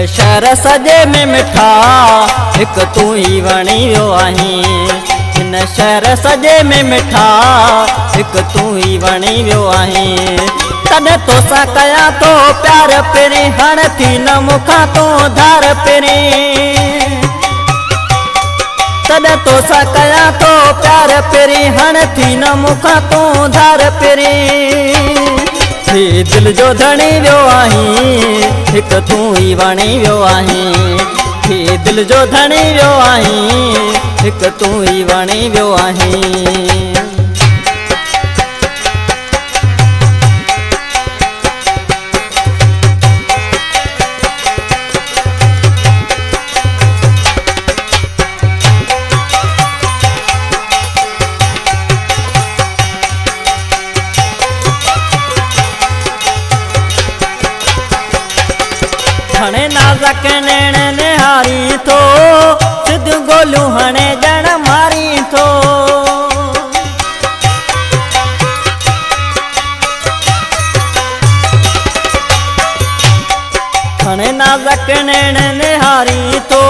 शहर सजे में मिठा हिक तू ही वणी वियो आहीं। हिन शहर सजे में मिठा हिक तू ही वणी वियो आहीं। तॾहिं तोसां कयां तो प्यार पहिरीं हाणे थी न मूंखां तूं धार पहिरीं। तॾहिं तोसां कयां तो प्यार पहिरीं हाणे थी न मूंखां तूं धार पहिरीं। ही दिल जो धणी वियो आहीं हिक तू ही वणी वियो आहीं। ही दिल जो धणी वियो आहीं हिक तू ही वणी वियो आहीं। हणे नाज़क नैण निहारी थो सिध गोलूं हणे ॼण मारी थो। हणे नाज़क नैण निहारी थो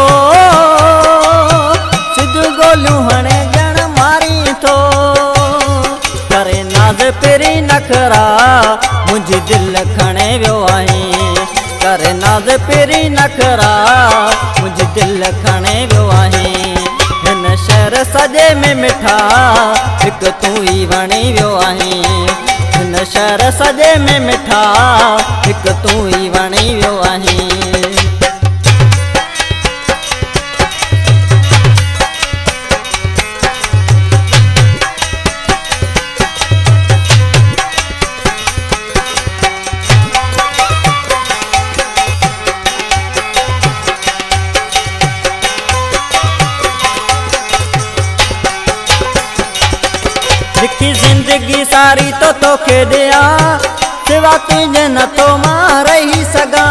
सिध गोलूं हणे ॼण मारी थो। करे नाज़ पहिरीं नखरा मुंहिंजी दिल खणे वियो आहीं। करे नाज़ पहिरीं नखरा मुंहिंजी दिल खणे वियो आहीं। हिन शहर सजे में मिठा हिक तू ही वणी वियो आहीं। हिन शहर सजे में मिठा हिक तू ही वणी वियो आहीं। लिखी जिंदगी सारी तो तोखे ॾिया सिवा तुंहिंजे न तो मां रही सघां।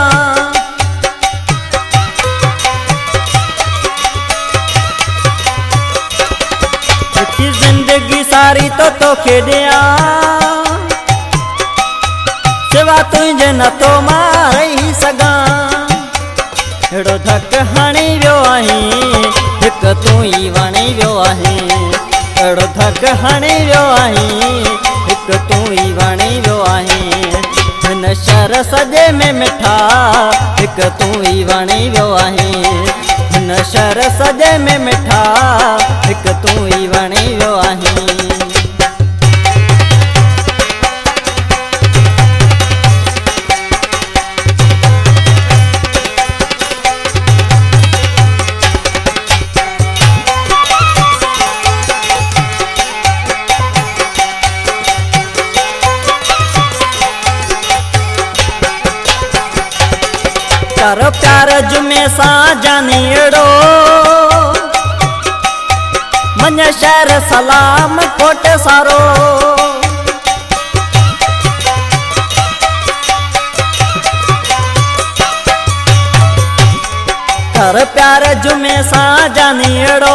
लिखी जिंदगी सारी तो तोखे ॾिया सिवा तुंहिंजे न तो मां रही सघां। अहिड़ो धक हणी वियो आहीं हिक तू ही वणी वियो आहीं। अहिड़ो धक हणी वियो आहीं हिक तू ही वणी वियो आहीं। हिन शहर सजे में मिठा हिक तू ही वणी वियो आहीं। हिन शहर सजे में मिठा हिक तू ही वणी वियो आहीं। कर प्यार जुमे सां जानी अड़ो मन शहर सलाम कोट सारो। कर प्यार जुमे सां जानी अड़ो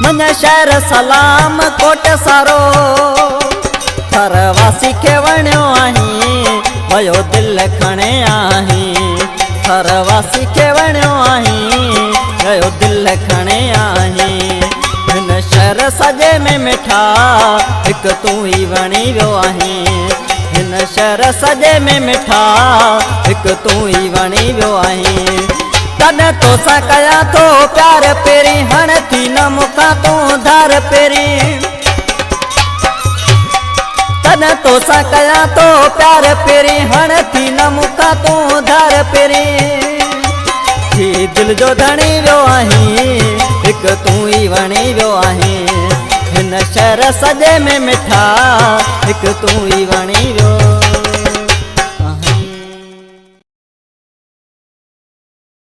मन शहर सलाम कोट सारो। घर वासी खे वणियो आहीं वयो दिल खणे आहीं। घर वासी खे वणियो आहीं वयो दिल खणे आहीं। हिन शहर सजे में मिठा हिक तू ही वणी वियो आहीं। हिन शहर सजे में मिठा हिक तू ही वणी वियो आहीं। तॾहिं तोसां कयां थो प्यार पहिरीं हाणे थी न मूंखां तूं धार पहिरीं। तॾहिं तोसां कयां तो प्यार पहिरीं हाणे थी न मूंखां तूं धार पहिरीं। ही दिल जो धणी वियो आहीं हिक तू ही वणी वियो आहीं। हिन शहर सजे में मिठा हिक तू ही वणी वियो